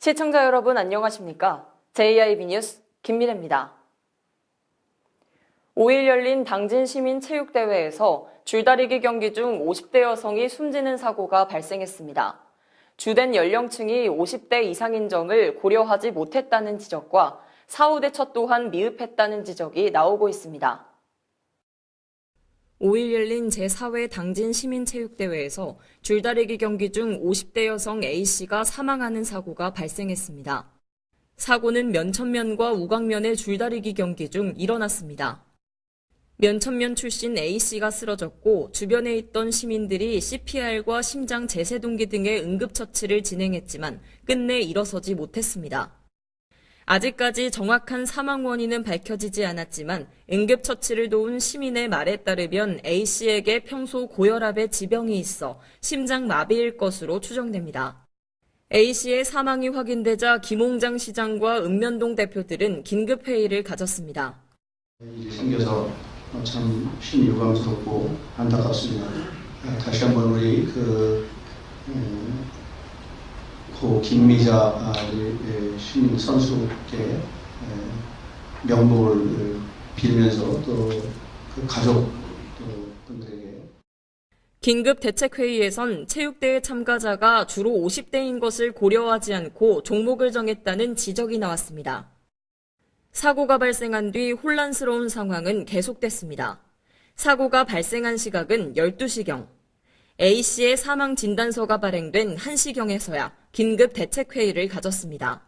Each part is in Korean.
시청자 여러분 안녕하십니까? JIB 뉴스 김미래입니다. 5일 열린 당진 시민체육대회에서 줄다리기 경기 중 50대 여성이 숨지는 사고가 발생했습니다. 주된 연령층이 50대 이상인 점을 고려하지 못했다는 지적과 사후 대처 또한 미흡했다는 지적이 나오고 있습니다. 5일 열린 제4회 당진 시민체육대회에서 줄다리기 경기 중 50대 여성 A씨가 사망하는 사고가 발생했습니다. 사고는 면천면과 우광면의 줄다리기 경기 중 일어났습니다. 면천면 출신 A씨가 쓰러졌고 주변에 있던 시민들이 CPR과 심장 제세동기 등의 응급처치를 진행했지만 끝내 일어서지 못했습니다. 아직까지 정확한 사망 원인은 밝혀지지 않았지만 응급처치를 도운 시민의 말에 따르면 A씨에게 평소 고혈압의 지병이 있어 심장마비일 것으로 추정됩니다. A씨의 사망이 확인되자 김홍장 시장과 읍면동 대표들은 긴급회의를 가졌습니다. 일이 생겨서 참 심유감스럽고 안타깝습니다. 다시 한번 우리 고 김미자 시민 선수께 명복을 빌면서 또 그 가족 분들에게 긴급 대책회의에선 체육대회 참가자가 주로 50대인 것을 고려하지 않고 종목을 정했다는 지적이 나왔습니다. 사고가 발생한 뒤 혼란스러운 상황은 계속됐습니다. 사고가 발생한 시각은 12시경. A씨의 사망 진단서가 발행된 1시경에서야 긴급 대책회의를 가졌습니다.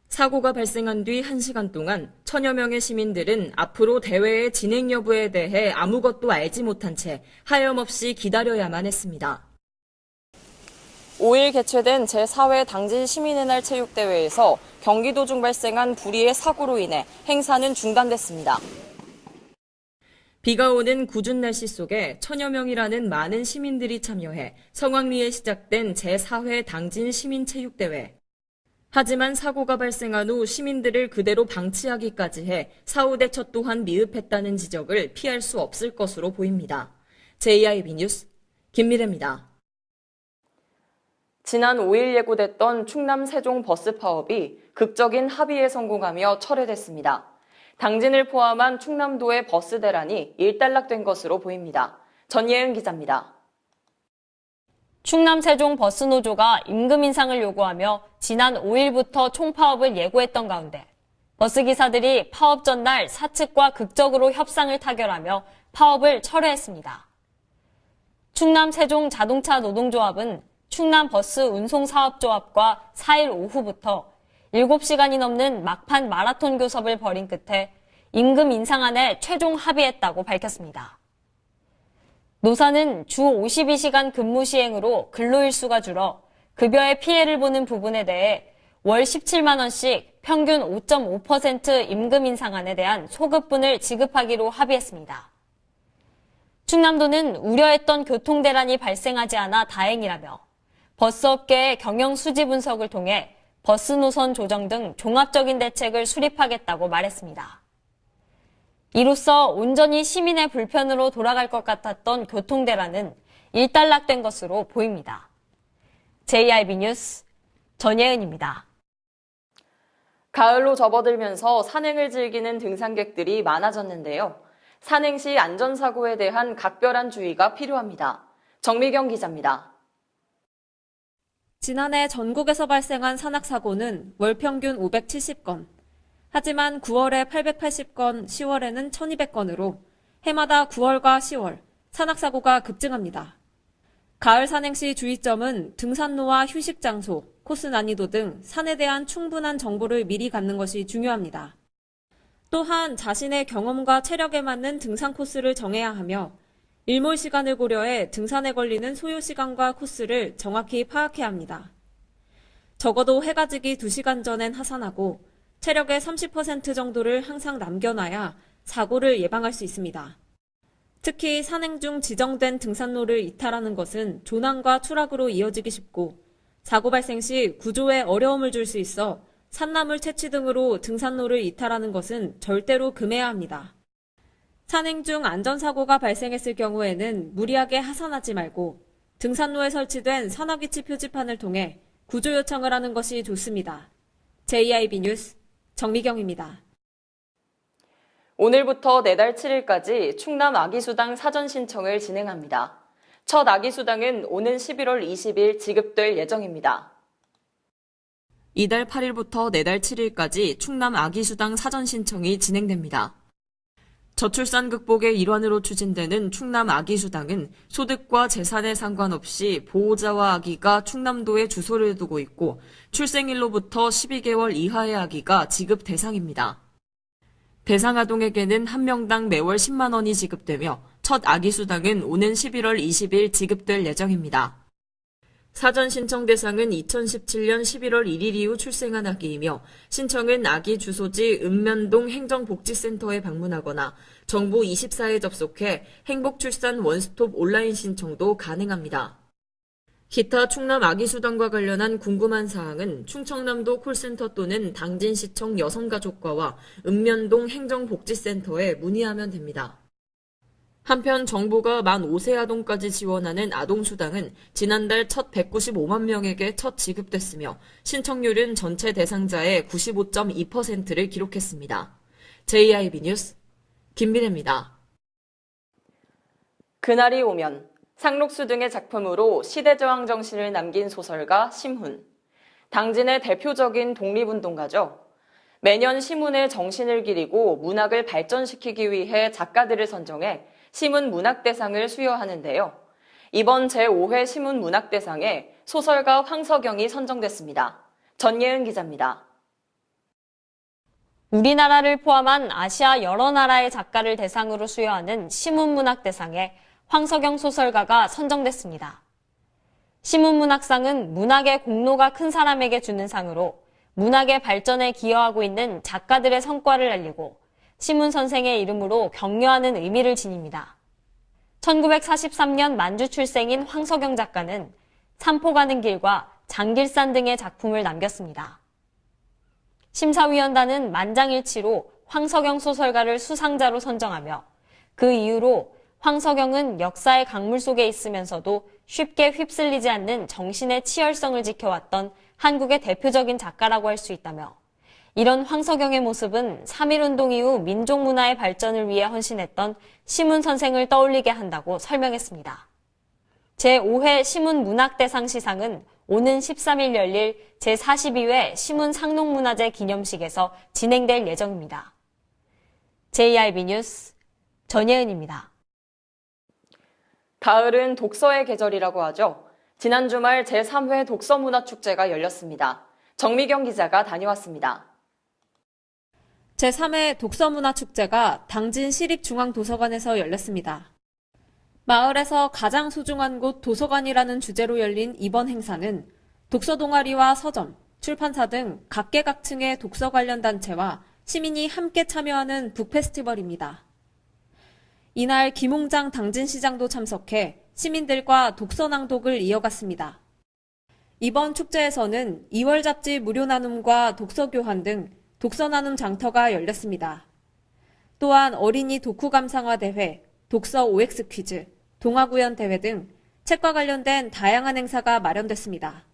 사고가 발생한 뒤 1시간 동안 천여 명의 시민들은 앞으로 대회의 진행 여부에 대해 아무것도 알지 못한 채 하염없이 기다려야만 했습니다. 5일 개최된 제4회 당진 시민의 날 체육대회에서 경기 도중 발생한 불의의 사고로 인해 행사는 중단됐습니다. 비가 오는 궂은 날씨 속에 천여 명이라는 많은 시민들이 참여해 성황리에 시작된 제4회 당진 시민체육대회. 하지만 사고가 발생한 후 시민들을 그대로 방치하기까지 해 사후 대처 또한 미흡했다는 지적을 피할 수 없을 것으로 보입니다. JIB 뉴스 김미래입니다. 지난 5일 예고됐던 충남 세종 버스 파업이 극적인 합의에 성공하며 철회됐습니다. 당진을 포함한 충남도의 버스 대란이 일단락된 것으로 보입니다. 전예은 기자입니다. 충남 세종 버스노조가 임금 인상을 요구하며 지난 5일부터 총파업을 예고했던 가운데 버스기사들이 파업 전날 사측과 극적으로 협상을 타결하며 파업을 철회했습니다. 충남 세종 자동차 노동조합은 충남 버스 운송사업조합과 4일 오후부터 7시간이 넘는 막판 마라톤 교섭을 벌인 끝에 임금 인상안에 최종 합의했다고 밝혔습니다. 노사는 주 52시간 근무 시행으로 근로일수가 줄어 급여에 피해를 보는 부분에 대해 월 17만 원씩 평균 5.5% 임금 인상안에 대한 소급분을 지급하기로 합의했습니다. 충남도는 우려했던 교통대란이 발생하지 않아 다행이라며 버스업계의 경영 수지 분석을 통해 버스 노선 조정 등 종합적인 대책을 수립하겠다고 말했습니다. 이로써 온전히 시민의 불편으로 돌아갈 것 같았던 교통대란은 일단락된 것으로 보입니다. JIB 뉴스 전예은입니다. 가을로 접어들면서 산행을 즐기는 등산객들이 많아졌는데요. 산행 시 안전사고에 대한 각별한 주의가 필요합니다. 정미경 기자입니다. 지난해 전국에서 발생한 산악사고는 월 평균 570건. 하지만 9월에 880건, 10월에는 1200건으로 해마다 9월과 10월 산악사고가 급증합니다. 가을 산행 시 주의점은 등산로와 휴식 장소, 코스 난이도 등 산에 대한 충분한 정보를 미리 갖는 것이 중요합니다. 또한 자신의 경험과 체력에 맞는 등산 코스를 정해야 하며 일몰 시간을 고려해 등산에 걸리는 소요 시간과 코스를 정확히 파악해야 합니다. 적어도 해가 지기 2시간 전엔 하산하고 체력의 30% 정도를 항상 남겨놔야 사고를 예방할 수 있습니다. 특히 산행 중 지정된 등산로를 이탈하는 것은 조난과 추락으로 이어지기 쉽고 사고 발생 시 구조에 어려움을 줄 수 있어 산나물 채취 등으로 등산로를 이탈하는 것은 절대로 금해야 합니다. 산행 중 안전사고가 발생했을 경우에는 무리하게 하산하지 말고 등산로에 설치된 산화기치 표지판을 통해 구조 요청을 하는 것이 좋습니다. JIB 뉴스 정미경입니다. 오늘부터 내달 7일까지 충남 아기수당 사전 신청을 진행합니다. 첫 아기수당은 오는 11월 20일 지급될 예정입니다. 이달 8일부터 내달 7일까지 충남 아기수당 사전 신청이 진행됩니다. 저출산 극복의 일환으로 추진되는 충남 아기수당은 소득과 재산에 상관없이 보호자와 아기가 충남도에 주소를 두고 있고 출생일로부터 12개월 이하의 아기가 지급 대상입니다. 대상 아동에게는 한 명당 매월 10만 원이 지급되며 첫 아기수당은 오는 11월 20일 지급될 예정입니다. 사전 신청 대상은 2017년 11월 1일 이후 출생한 아기이며 신청은 아기 주소지 읍면동 행정복지센터에 방문하거나 정부 24에 접속해 행복출산 원스톱 온라인 신청도 가능합니다. 기타 충남 아기수당과 관련한 궁금한 사항은 충청남도 콜센터 또는 당진시청 여성가족과와 읍면동 행정복지센터에 문의하면 됩니다. 한편 정부가 만 5세 아동까지 지원하는 아동수당은 지난달 첫 195만 명에게 첫 지급됐으며 신청률은 전체 대상자의 95.2%를 기록했습니다. JIB 뉴스 김민혜입니다. 그날이 오면 상록수 등의 작품으로 시대저항 정신을 남긴 소설가 심훈. 당진의 대표적인 독립운동가죠. 매년 시문의 정신을 기리고 문학을 발전시키기 위해 작가들을 선정해 시문 문학대상을 수여하는데요. 이번 제5회 시문 문학대상에 소설가 황석영이 선정됐습니다. 전예은 기자입니다. 우리나라를 포함한 아시아 여러 나라의 작가를 대상으로 수여하는 시문문학대상에 황석영 소설가가 선정됐습니다. 시문문학상은 문학의 공로가 큰 사람에게 주는 상으로 문학의 발전에 기여하고 있는 작가들의 성과를 알리고 시문 선생의 이름으로 격려하는 의미를 지닙니다. 1943년 만주 출생인 황석영 작가는 산포 가는 길과 장길산 등의 작품을 남겼습니다. 심사위원단은 만장일치로 황석영 소설가를 수상자로 선정하며 그 이유로 황석영은 역사의 강물 속에 있으면서도 쉽게 휩쓸리지 않는 정신의 치열성을 지켜왔던 한국의 대표적인 작가라고 할 수 있다며 이런 황석영의 모습은 3.1운동 이후 민족문화의 발전을 위해 헌신했던 시문 선생을 떠올리게 한다고 설명했습니다. 제5회 시문문학대상 시상은 오는 13일 열릴 제42회 시문상록문화제 기념식에서 진행될 예정입니다. JIB 뉴스 전예은입니다. 가을은 독서의 계절이라고 하죠. 지난 주말 제3회 독서문화축제가 열렸습니다. 정미경 기자가 다녀왔습니다. 제3회 독서문화축제가 당진 시립중앙도서관에서 열렸습니다. 마을에서 가장 소중한 곳 도서관이라는 주제로 열린 이번 행사는 독서 동아리와 서점, 출판사 등 각계각층의 독서 관련 단체와 시민이 함께 참여하는 북페스티벌입니다. 이날 김홍장 당진시장도 참석해 시민들과 독서 낭독을 이어갔습니다. 이번 축제에서는 2월 잡지 무료 나눔과 독서 교환 등 독서 나눔 장터가 열렸습니다. 또한 어린이 독후 감상화 대회, 독서 OX 퀴즈, 동화구연 대회 등 책과 관련된 다양한 행사가 마련됐습니다.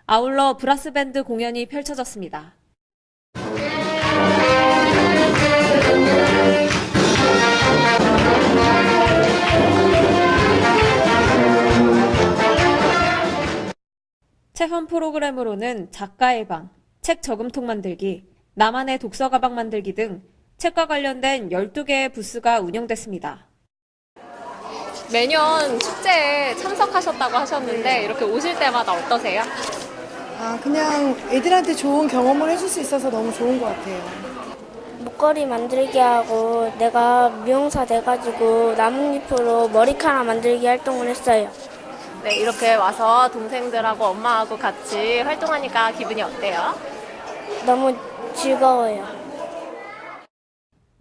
아울러 브라스밴드 공연이 펼쳐졌습니다. 체험 프로그램으로는 작가의 방, 책 저금통 만들기, 나만의 독서 가방 만들기 등 책과 관련된 12개의 부스가 운영됐습니다. 매년 축제에 참석하셨다고 하셨는데 이렇게 오실 때마다 어떠세요? 그냥 애들한테 좋은 경험을 해줄 수 있어서 너무 좋은 것 같아요. 목걸이 만들기 하고 내가 미용사 돼가지고 나뭇잎으로 머리카락 만들기 활동을 했어요. 네, 이렇게 와서 동생들하고 엄마하고 같이 활동하니까 기분이 어때요? 너무 즐거워요.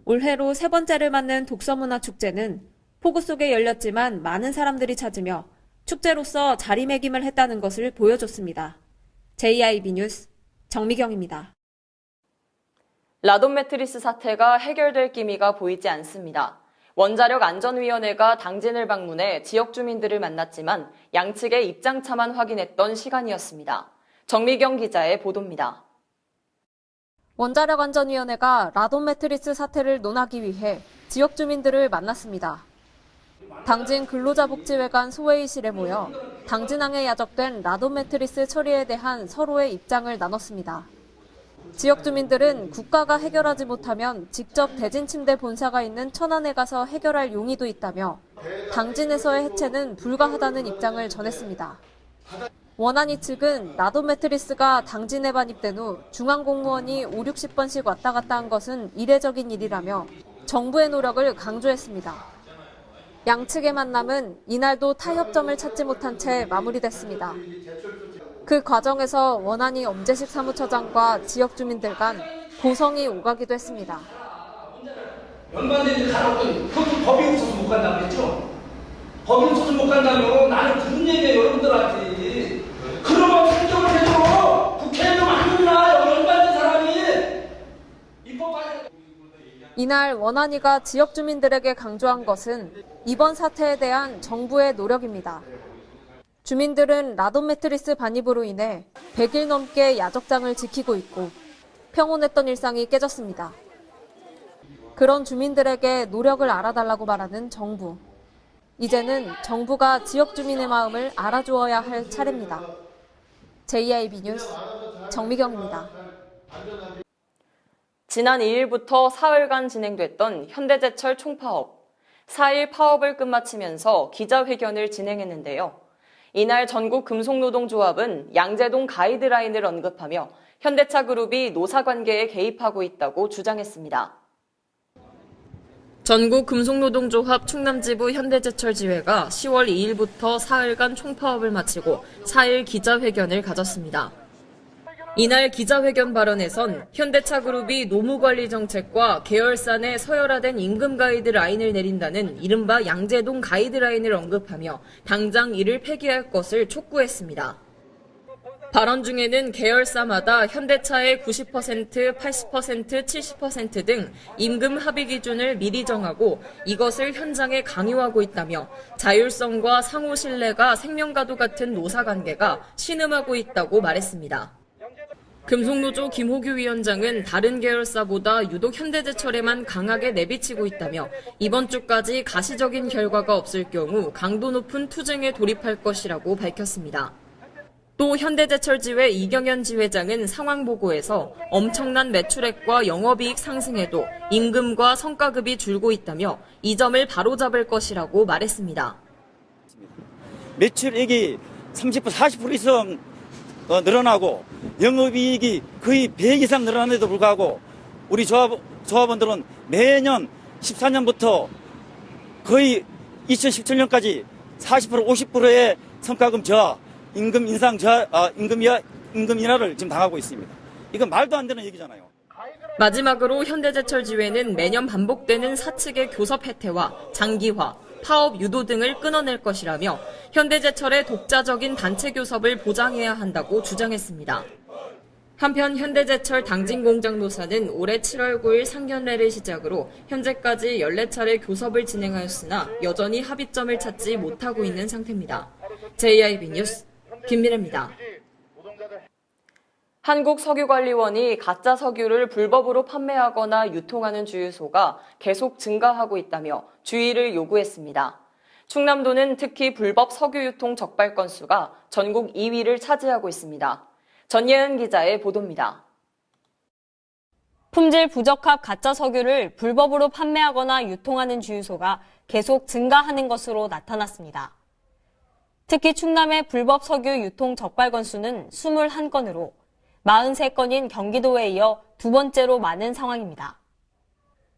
올해로 세 번째를 맞는 독서문화축제는 폭우 속에 열렸지만 많은 사람들이 찾으며 축제로서 자리매김을 했다는 것을 보여줬습니다. JIB 뉴스 정미경입니다. 라돈 매트리스 사태가 해결될 기미가 보이지 않습니다. 원자력안전위원회가 당진을 방문해 지역 주민들을 만났지만 양측의 입장차만 확인했던 시간이었습니다. 정미경 기자의 보도입니다. 원자력안전위원회가 라돈 매트리스 사태를 논하기 위해 지역 주민들을 만났습니다. 당진 근로자복지회관 소회의실에 모여 당진항에 야적된 라돈 매트리스 처리에 대한 서로의 입장을 나눴습니다. 지역 주민들은 국가가 해결하지 못하면 직접 대진침대 본사가 있는 천안에 가서 해결할 용의도 있다며 당진에서의 해체는 불가하다는 입장을 전했습니다. 원안위 측은 라돈 매트리스가 당진에 반입된 후 중앙공무원이 5, 60번씩 왔다 갔다 한 것은 이례적인 일이라며 정부의 노력을 강조했습니다. 양측의 만남은 이날도 타협점을 찾지 못한 채 마무리됐습니다. 그 과정에서 원안위 엄재식 사무처장과 지역 주민들 간 고성이 오가기도 했습니다. 연관된 가로등 그것도 법이 없어서 못 간다고 그랬죠? 법이 없어서 못 간다면 나는 그런 얘기예요 여러분들한테. 그러면 설정을 해줘. 국회에 좀 안 듣나 연관된 사람이. 입법하는. 이날 원안위가 지역 주민들에게 강조한 것은 이번 사태에 대한 정부의 노력입니다. 주민들은 라돈 매트리스 반입으로 인해 100일 넘게 야적장을 지키고 있고 평온했던 일상이 깨졌습니다. 그런 주민들에게 노력을 알아달라고 말하는 정부. 이제는 정부가 지역 주민의 마음을 알아주어야 할 차례입니다. JIB 뉴스 정미경입니다. 지난 2일부터 사흘간 진행됐던 현대제철 총파업. 4일 파업을 끝마치면서 기자회견을 진행했는데요. 이날 전국금속노동조합은 양재동 가이드라인을 언급하며 현대차 그룹이 노사관계에 개입하고 있다고 주장했습니다. 전국금속노동조합 충남지부 현대제철지회가 10월 2일부터 사흘간 총파업을 마치고 4일 기자회견을 가졌습니다. 이날 기자회견 발언에선 현대차 그룹이 노무관리 정책과 계열사 내 서열화된 임금 가이드라인을 내린다는 이른바 양재동 가이드라인을 언급하며 당장 이를 폐기할 것을 촉구했습니다. 발언 중에는 계열사마다 현대차의 90%, 80%, 70% 등 임금 합의 기준을 미리 정하고 이것을 현장에 강요하고 있다며 자율성과 상호 신뢰가 생명과도 같은 노사관계가 신음하고 있다고 말했습니다. 금속노조 김호규 위원장은 다른 계열사보다 유독 현대제철에만 강하게 내비치고 있다며 이번 주까지 가시적인 결과가 없을 경우 강도 높은 투쟁에 돌입할 것이라고 밝혔습니다. 또 현대제철지회 이경현 지회장은 상황 보고에서 엄청난 매출액과 영업이익 상승에도 임금과 성과급이 줄고 있다며 이 점을 바로잡을 것이라고 말했습니다. 매출액이 30%, 40% 이상 늘어나고 영업이익이 거의 100 이상 늘어남에도 불구하고 우리 조합원들은 매년 14년부터 거의 2017년까지 40%, 50%의 성과금 저하, 임금 인상 저하, 임금 인하를 지금 당하고 있습니다. 이건 말도 안 되는 얘기잖아요. 마지막으로 현대제철지회는 매년 반복되는 사측의 교섭 해태와 장기화, 파업 유도 등을 끊어낼 것이라며 현대제철의 독자적인 단체 교섭을 보장해야 한다고 주장했습니다. 한편 현대제철 당진공장노사는 올해 7월 9일 상견례를 시작으로 현재까지 14차례 교섭을 진행하였으나 여전히 합의점을 찾지 못하고 있는 상태입니다. JIB 뉴스 김미래입니다. 한국석유관리원이 가짜 석유를 불법으로 판매하거나 유통하는 주유소가 계속 증가하고 있다며 주의를 요구했습니다. 충남도는 특히 불법 석유 유통 적발 건수가 전국 2위를 차지하고 있습니다. 전예은 기자의 보도입니다. 품질 부적합 가짜 석유를 불법으로 판매하거나 유통하는 주유소가 계속 증가하는 것으로 나타났습니다. 특히 충남의 불법 석유 유통 적발 건수는 21건으로 43건인 경기도에 이어 두 번째로 많은 상황입니다.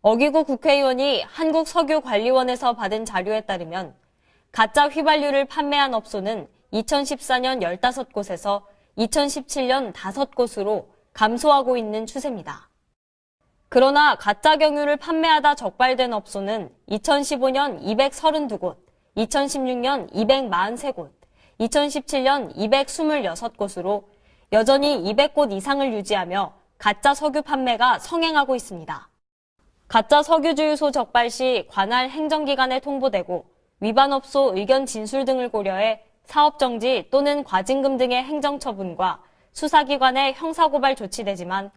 어기구 국회의원이 한국석유관리원에서 받은 자료에 따르면 가짜 휘발유를 판매한 업소는 2014년 15곳에서 2017년 5곳으로 감소하고 있는 추세입니다. 그러나 가짜 경유를 판매하다 적발된 업소는 2015년 232곳, 2016년 243곳, 2017년 226곳으로 여전히 200곳 이상을 유지하며 가짜 석유 판매가 성행하고 있습니다. 가짜 석유주유소 적발 시 관할 행정기관에 통보되고 위반업소 의견 진술 등을 고려해 사업정지 또는 과징금 등의 행정처분과 수사기관의 형사고발 조치되지만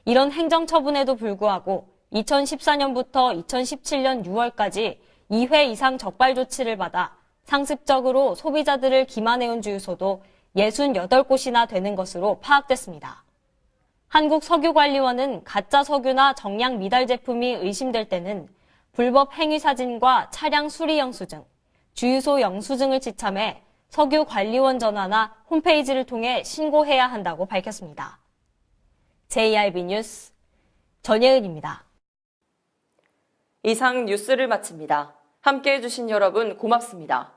이런 행정처분에도 불구하고 2014년부터 2017년 6월까지 2회 이상 적발 조치를 받아 상습적으로 소비자들을 기만해온 주유소도 68곳이나 되는 것으로 파악됐습니다. 한국석유관리원은 가짜 석유나 정량 미달 제품이 의심될 때는 불법 행위 사진과 차량 수리 영수증, 주유소 영수증을 지참해 석유관리원 전화나 홈페이지를 통해 신고해야 한다고 밝혔습니다. JRB 뉴스 전예은입니다. 이상 뉴스를 마칩니다. 함께해 주신 여러분 고맙습니다.